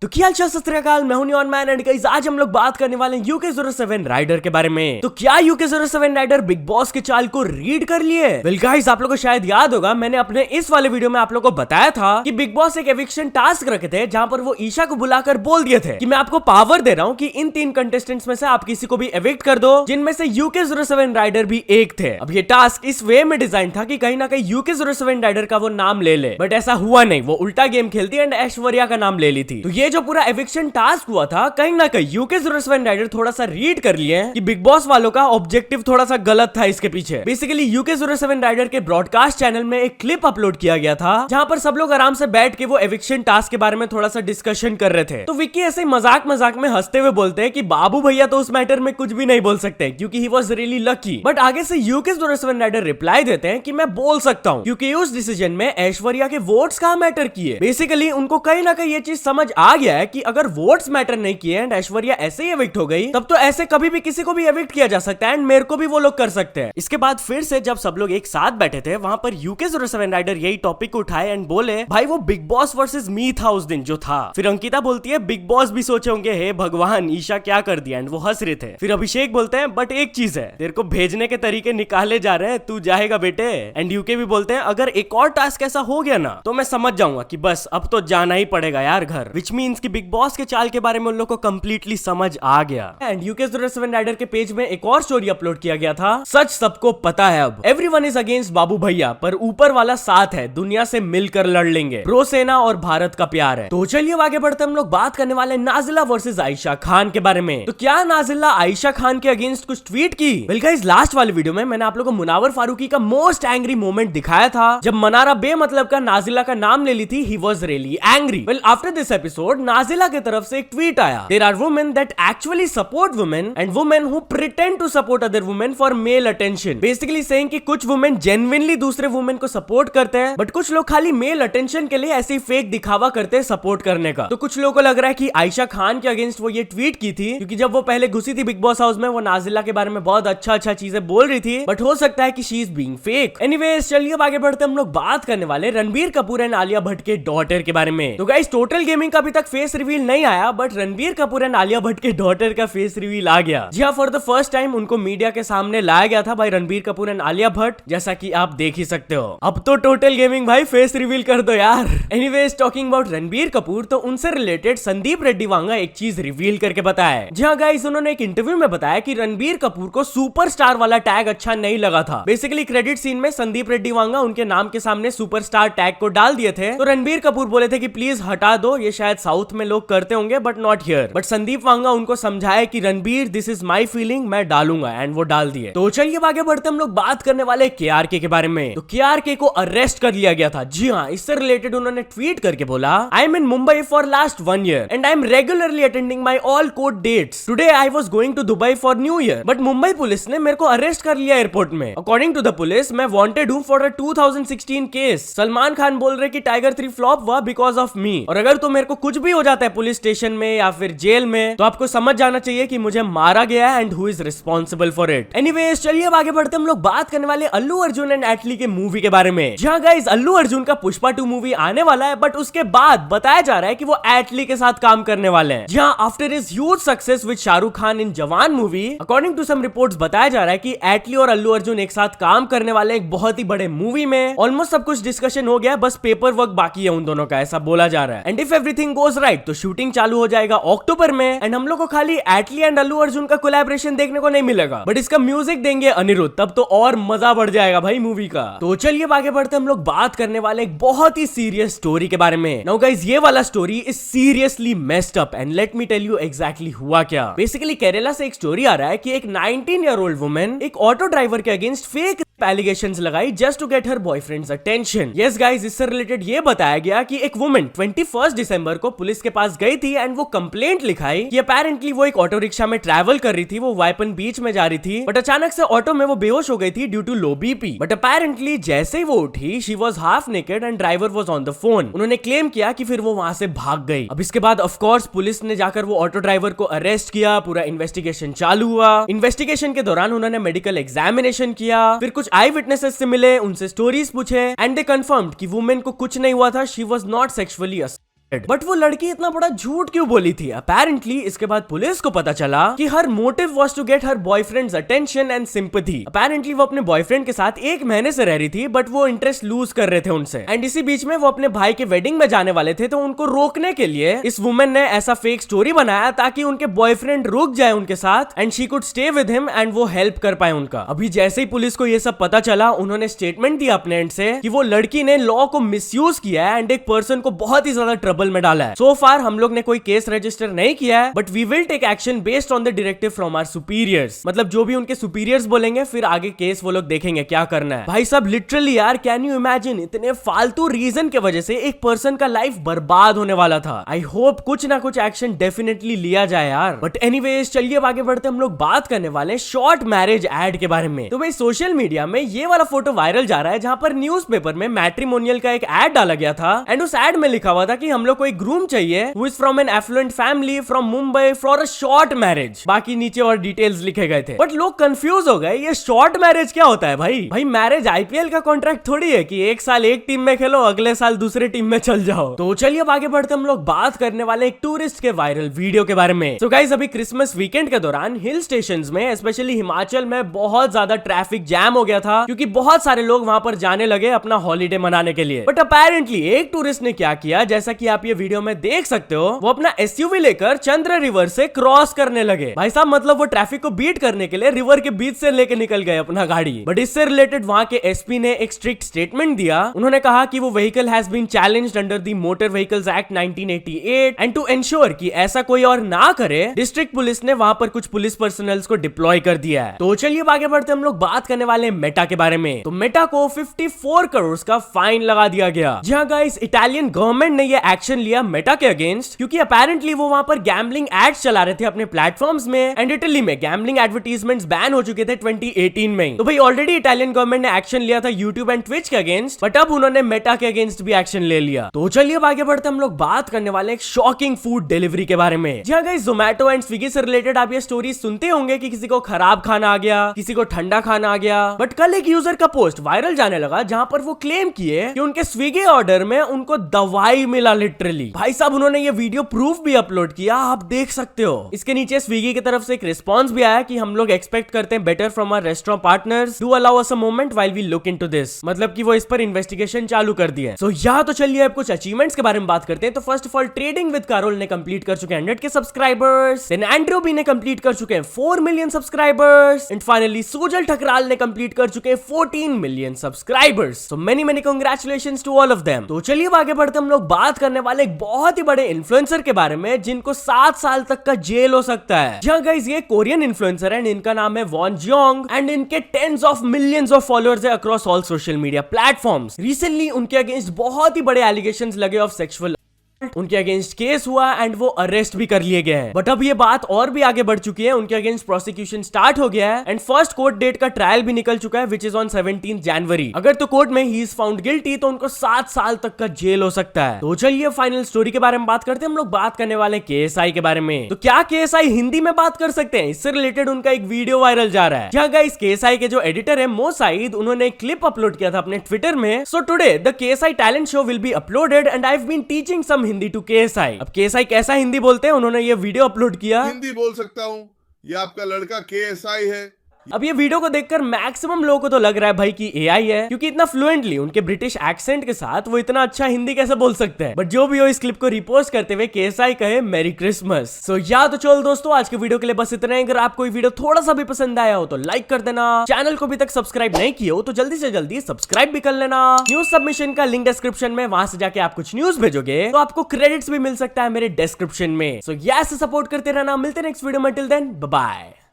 तो क्या हाल सत श्री अकाल, मैं हूं नियॉन मैन एंड गाइस आज हम लोग बात करने वाले हैं UK07 राइडर के बारे में। तो क्या UK07 राइडर बिग बॉस के चाल को रीड कर लिए? वेल गाइस, आप लोगों को शायद याद होगा, मैंने अपने इस वाले वीडियो में आप लोगों को बताया था कि बिग बॉस एक एविक्शन टास्क रखे थे जहां पर वो ईशा को बुलाकर बोल दिए थे कि मैं आपको पावर दे रहा हूं कि इन 3 कंटेस्टेंट्स में से आप किसी को भी एविक्ट कर दो, जिनमें से UK07 राइडर भी एक थे। अब ये टास्क इस वे में डिजाइन था कि कहीं ना कहीं UK07 राइडर का वो नाम ले ले, बट ऐसा हुआ नहीं। वो उल्टा गेम खेलती एंड ऐश्वर्या का नाम ले ली थी। तो ये जो पूरा एविक्शन टास्क हुआ था, कहीं ना कहीं UK07 राइडर थोड़ा सा रीड कर लिए कि बिग बॉस वालों का ऑब्जेक्टिव थोड़ा सा गलत था इसके पीछे। बेसिकली UK07 राइडर के ब्रॉडकास्ट चैनल में एक क्लिप अपलोड किया गया था जहां पर सब लोग आराम से बैठ के वो एविक्शन टास्क के बारे में थोड़ा सा डिस्कशन कर रहे थे। तो विक्की ऐसे ही मजाक मजाक में हंसते हुए बोलते हैं कि बाबू भैया तो उस मैटर में कुछ भी नहीं बोल सकते क्योंकि ही वाज रियली लकी। बट आगे से UK07 राइडर रिप्लाई देते हैं कि मैं बोल सकता हूं क्योंकि उस डिसीजन में ऐश्वर्या के वोट्स का मैटर किए। बेसिकली उनको कहीं ना कहीं ये चीज समझ आ गया है कि अगर वोट्स मैटर नहीं किए एंड ऐश्वर्या ऐसे ही एविक्ट हो गई, तब तो ऐसे कभी भी किसी को भी एविक्ट किया जा सकता है एंड मेरे को भी वो लोग कर सकते हैं। इसके बाद फिर से जब सब लोग एक साथ बैठे थे, वहां पर UK07 राइडर यही टॉपिक उठाए एंड बोले भाई वो बिग बॉस वर्सेस मी था उस दिन जो था। फिर अंकिता बोलती है बिग बॉस भी सोचे होंगे हे भगवान ईशा क्या कर दिया, एंड वो हंस रहे थे। फिर अभिषेक बोलते हैं बट एक चीज है, तेरे को भेजने के तरीके निकाले जा रहे हैं, तू जाएगा बेटे। एंड यूके भी बोलते हैं अगर एक और टास्क ऐसा हो गया ना तो मैं समझ जाऊंगा कि बस अब तो जाना ही पड़ेगा यार घर, विच मीन्स कि बिग बॉस के चाल के बारे में उन लोग को कंप्लीटली समझ आ गया। एंड UK07 राइडर के पेज में एक और स्टोरी अपलोड किया गया था, सच सबको पता है अब, एवरीवन इज अगेंस्ट बाबू भैया पर ऊपर वाला साथ है, दुनिया से मिलकर लड़ लेंगे, प्रो सेना और भारत का प्यार है। तो चलिए आगे बढ़ते हम लोग बात करने वाले नाजिला वर्सेस आयशा खान के बारे में। तो क्या नाजिला आयशा खान के अगेंस्ट कुछ ट्वीट की? वेल गाइस, लास्ट वाले वीडियो में मैंने आप लोगों को मुनावर फारूकी का मोस्ट एंग्री मोमेंट दिखाया था जब मनारा बेमतलब का नाजिला का नाम ले ली थी। He was really angry. Well after this episode Nazila की तरफ से एक ट्वीट आया, there are women that actually support women and women who pretend to support other women for male attention. Basically saying कि कुछ वुमेन जेन्युइनली दूसरे women को support करते हैं, बट कुछ लोग खाली मेल अटेंशन के लिए ऐसे फेक दिखावा करते हैं सपोर्ट करने का। तो कुछ लोगों को लग रहा है कि आयशा खान के अगेंस्ट वो ये ट्वीट की थी क्योंकि जब वो पहले घुसी थी बिग बॉस हाउस में, वो नाजिला के बारे में बहुत अच्छा चीजें बोल रही थी, बट हो सकता है कि she is being fake. Anyways चलिए आगे बढ़ते हम लोग बात करने वाले रणबीर कपूर एंड आलिया भट्ट के डॉटर के बारे में। तो गाइस, टोटल गेमिंग का अभी तक फेस रिवील नहीं आया, बट रणबीर कपूर एंड आलिया भट्ट के डॉटर का फेस रिवील आ गया। जी हाँ, फॉर द फर्स्ट टाइम उनको मीडिया के सामने लाया गया था भाई रणबीर कपूर एंड आलिया भट्ट, जैसा कि आप देख ही सकते हो। अब तो टोटल गेमिंग भाई फेस रिवील कर दो यार। Anyways talking about Ranbir Kapoor, तो उनसे रिलेटेड संदीप रेड्डी वांगा एक चीज रिवील करके बताया। जी हाँ गाइस, उन्होंने एक इंटरव्यू में बताया कि रणबीर कपूर को सुपरस्टार वाला टैग अच्छा नहीं लगा था। बेसिकली क्रेडिट सीन में संदीप रेड्डी वांगा उनके नाम के सामने सुपरस्टार टैग को डाल दिए थे, तो रणबीर कपूर बोले थे कि प्लीज हटा दो, ये शायद साउथ में लोग करते होंगे but not here. But Sandeep Vanga उनको समझाया कि Ranbir this is my feeling, मैं डालूंगा, एंड वो डाल दिए। तो चलिए आगे बढ़ते हम लोग बात करने वाले KRK के बारे में। तो KRK को अरेस्ट कर लिया गया था। जी हाँ, इससे रिलेटेड उन्होंने ट्वीट करके बोला, I am in Mumbai for last 1 year and I am regularly attending my all court dates. Today I was going to Dubai for new year, but Mumbai police ने मेरे को अरेस्ट कर लिया एयरपोर्ट में। अकॉर्डिंग टू द पुलिस मैं wanted हूं for a 2016 case. Salman Khan बोल रहे कि टाइगर 3 फ्लॉप हुआ बिकॉज ऑफ मी, और अगर तो मेरे को कुछ भी हो जाता है पुलिस स्टेशन में या फिर जेल में, तो आपको समझ जाना चाहिए कि मुझे मारा गया है and who is responsible for it. Anyways चलिए अब आगे बढ़ते हम लोग बात करने वाले अल्लू अर्जुन एंड एटली के मूवी के बारे में। जहां गाइस अल्लू अर्जुन का पुष्पा 2 मूवी आने वाला है, बट उसके बाद बताया जा रहा है कि वो एटली के साथ काम करने वाले हैं। जहां after his huge success with Shahrukh Khan in Jawan movie, according to some reports बताया जा रहा है कि एटली और अल्लू अर्जुन एक साथ काम करने वाले एक बहुत ही बड़े मूवी में। ऑलमोस्ट सब कुछ डिस्कशन हो गया, बस पेपर वर्क बाकी है उन दोनों का, ऐसा बोला जा रहा है। And if everything goes right तो शूटिंग चालू हो जाएगा अक्टूबर में, एंड हम लोग को खाली एटली एंड अल्लू अर्जुन का कोलैबोरेशन देखने को नहीं मिलेगा, बट इसका म्यूजिक देंगे अनिरुद्ध, तब तो और मजा बढ़ जाएगा भाई मूवी का। तो चलिए आगे बढ़ते हम लोग बात करने वाले एक बहुत ही सीरियस स्टोरी के बारे में। नाउ गाइस, ये वाला story is seriously messed up and let me tell you exactly हुआ क्या। बेसिकली केरला से एक स्टोरी आ रहा है कि एक 19 ईयर ओल्ड वुमेन एक ऑटो ड्राइवर के अगेंस्ट फेक एलिगेशंस लगाई just to get her boyfriend's attention. Yes guys, इससे रिलेटेड ये बताया गया कि एक वुमेन 21 दिसंबर को पुलिस के पास गई थी एंड वो कंप्लेंट लिखाई कि अपेरेंटली वो एक ऑटो रिक्शा में ट्रैवल कर रही थी, वो वाइपन बीच में जा रही थी, बट अचानक से ऑटो में वो बेहोश हो गई थी due to low BP. But apparently जैसे ही वो उठी, she was half naked and driver was on the phone. उन्होंने क्लेम किया कि फिर वो वहां से भाग गई। अब इसके बाद ऑफ कोर्स पुलिस ने जाकर वो ऑटो ड्राइवर को अरेस्ट किया, पूरा इन्वेस्टिगेशन चालू हुआ। इन्वेस्टिगेशन के दौरान उन्होंने मेडिकल एग्जामिनेशन किया, फिर कुछ आई विटनेसेस से मिले, उनसे स्टोरीज पूछे एंड दे कंफर्म्ड कि वुमेन को कुछ नहीं हुआ था, she was not sexually but वो लड़की इतना बड़ा झूठ क्यों बोली थी? अपेरेंटली इसके बाद पुलिस को पता चला कि her motive was to get her boyfriend's attention and sympathy. Apparently वो अपने बॉयफ्रेंड के साथ 1 महीने से रह रही थी, बट वो इंटरेस्ट लूज कर रहे थे उनसे। एंड इसी बीच में वो अपने भाई के वेडिंग में जाने वाले थे, तो उनको रोकने के लिए इस वुमेन ने ऐसा फेक स्टोरी बनाया ताकि उनके बॉयफ्रेंड रुक जाए उनके साथ and she could stay with him and वो हेल्प कर पाए उनका। अभी जैसे ही पुलिस को ये सब पता चला, उन्होंने स्टेटमेंट दिया अपने एंड से कि वो लड़की ने लॉ को मिसयूज किया है एंड एक पर्सन को बहुत ही ज्यादा ट्रबल में डाला है। सो फार हम लोग ने कोई केस रजिस्टर नहीं किया है, but we will take action based on the directive from our superiors. मतलब जो भी उनके सुपीरियर्स बोलेंगे, फिर आगे केस वो लोग देखेंगे क्या करना है। भाई साहब लिटरली यार, कैन यू इमेजिन, इतने फालतू रीजन के वजह से एक पर्सन का लाइफ बर्बाद होने वाला था। आई होप कुछ ना कुछ एक्शन डेफिनेटली लिया जाए यार। बट एनीवेज चलिए अब आगे बढ़ते हम लोग बात करने वाले शॉर्ट मैरिज एड के बारे में। तो भाई सोशल मीडिया में ये वाला फोटो वायरल जा रहा है, जहां पर न्यूज़पेपर में मैट्रिमोनियल का एक एड डाला गया था एंड उस एड में लिखा हुआ था कि हम लोग को एक ग्रूम चाहिए who is from an affluent family from Mumbai for a short marriage. बाकी नीचे और डिटेल्स लिखे गए थे, बट लोग कंफ्यूज हो गए, ये शॉर्ट मैरिज क्या होता है भाई? भाई मैरिज आईपीएल का कॉन्ट्रैक्ट थोड़ी है कि 1 साल एक टीम में खेलो, अगले साल दूसरे टीम में चल जाओ। तो चलिए अब आगे बढ़ते हम लोग बात करने वाले एक टूरिस्ट के वायरल वीडियो के बारे में। सो गाइस, अभी क्रिसमस वीकेंड के दौरान हिल स्टेशंस में स्पेशली हिमाचल में बहुत ज्यादा ट्रैफिक जैम हो गया था, क्योंकि बहुत सारे लोग वहां पर जाने लगे अपना हॉलीडे मनाने के लिए। बट अपेरेंटली एक टूरिस्ट ने क्या किया, जैसा कि आप ये वीडियो में देख सकते हो, वो अपना एसयूवी लेकर चंद्र रिवर से क्रॉस करने लगे। भाई साहब मतलब वो ट्रैफिक को बीट करने के लिए रिवर के बीच से लेके निकल गए अपना गाड़ी। बट इससे रिलेटेड वहां के एसपी ने एक स्ट्रिक्ट स्टेटमेंट दिया। उन्होंने कहा कि वो vehicle has been challenged under the motor vehicles act 1988 and to ensure कि ऐसा कोई और ना करे, डिस्ट्रिक्ट पुलिस ने वहां पर कुछ पुलिस पर्सनल्स को डिप्लॉय कर दिया है। तो चलिए आगे बढ़ते हम लोग बात करने वाले मेटा के बारे में। तो मेटा को 54 करोड़ का फाइन लगा दिया गया। जी हाँ गाइस, इटालियन गवर्नमेंट ने ये एक्शन लिया मेटा के अगेंस्ट, क्योंकि अपेरेंटली वो वहां पर गैम्बलिंग एड्स चला रहे थे अपने प्लेटफॉर्म्स में एंड इटली में गैम्बलिंग एडवर्टाइजमेंट्स बैन हो चुके थे 2018 में। तो भाई ऑलरेडी इटालियन गवर्नमेंट ने एक्शन लिया था यूट्यूब एंड ट्विच के अगेंस्ट, बट अब उन्होंने मेटा के अगेंस्ट भी एक्शन ले लिया। तो चलिए अब आगे बढ़ते हम लोग बात करने वाले एक शॉकिंग फूड डिलीवरी के बारे में। जी हाँ गाइस, जोमैटो एंड स्विगी से रिलेटेड आप ये स्टोरी सुनते होंगे कि किसी को खराब खाना आ गया, किसी को ठंडा खाना आ गया। बट कल एक यूजर का पोस्ट वायरल जाने लगा, जहां पर वो क्लेम किए कि उनके स्विगी ऑर्डर में उनको दवाई मिला लिटरली। भाई साहब उन्होंने ये वीडियो प्रूफ भी अपलोड किया, आप देख सकते हो। इसके नीचे स्विगी की तरफ से एक रिस्पांस भी आया कि हम लोग एक्सपेक्ट करते हैं better from our restaurant partners, do allow us a moment while we look into this. मतलब कि वो इस पर इन्वेस्टिगेशन चालू कर दी है। सो तो चलिए अब कुछ अचीवमेंट्स के बारे में बात करते हैं। तो first of all trading with Carol ने कंप्लीट कर चुके हैं 100 के सब्सक्राइबर्स। देन एंड्रू बी ने कंप्लीट कर चुके हैं 4 million subscribers and finally Sujal Thakral ने कंप्लीट कर चुके हैं 14 million subscribers. So many congratulations to all of them. तो चलिए आगे बढ़ते हम लोग बात करने वाले एक बहुत ही बड़े इन्फ्लुएंसर के बारे में, जिनको 7 साल तक का जेल हो सकता है। जी गाइस, ये कोरियन इन्फ्लुएंसर है, इनका नाम है वॉन जियोंग एंड इनके tens of millions of followers है across all social media platforms. Recently उनके अगेंस्ट बहुत ही बड़े एलिगेशंस लगे ऑफ सेक्सुअल, उनके अगेंस्ट केस हुआ एंड वो अरेस्ट भी कर लिए गए हैं। बट अब ये बात और भी आगे बढ़ चुकी है, उनके अगेंस्ट प्रोसिक्यूशन स्टार्ट हो गया है एंड फर्स्ट कोर्ट डेट का ट्रायल भी निकल चुका है, विच इज ऑन 17 जनवरी। अगर तो कोर्ट में ही इज फाउंड गिल्टी तो उनको 7 साल तक का जेल हो सकता है। तो चलिए फाइनल स्टोरी के बारे में बात करते हैं। हम लोग बात करने वाले केएसआई के बारे में। तो क्या केएसआई हिंदी में बात कर सकते हैं? इससे रिलेटेड उनका एक वीडियो वायरल जा रहा है। क्या गाइस, केएसआई के जो एडिटर है मो साइद, उन्होंने एक क्लिप अपलोड किया था अपने ट्विटर में। So today the KSI talent show will be uploaded and I have been teaching some Hindi to KSI. अब केएसआई कैसा हिंदी बोलते हैं, उन्होंने ये वीडियो अपलोड किया। हिंदी बोल सकता हूँ, ये आपका लड़का केएसआई है। अब ये वीडियो को देखकर मैक्सिमम लोगों को तो लग रहा है भाई कि एआई है, क्योंकि इतना फ्लुएंटली उनके ब्रिटिश एक्सेंट के साथ वो इतना अच्छा हिंदी कैसे बोल सकते हैं। बट जो भी हो, इस क्लिप को रिपोस्ट करते हुए केएसआई कहे मेरी क्रिसमस। सो तो चलो दोस्तों, आज के वीडियो के लिए बस इतना ही। अगर आपको ये वीडियो थोड़ा सा भी पसंद आया हो तो लाइक कर देना, चैनल को अभी तक सब्सक्राइब नहीं किया हो तो जल्दी से जल्दी सब्सक्राइब भी कर लेना। न्यूज सबमिशन का लिंक डिस्क्रिप्शन में, वहां से जाके आप कुछ न्यूज भेजोगे तो आपको क्रेडिट्स भी मिल सकता है मेरे डिस्क्रिप्शन में। सो सपोर्ट करते रहना, मिलते हैं नेक्स्ट वीडियो में। Till then bye bye.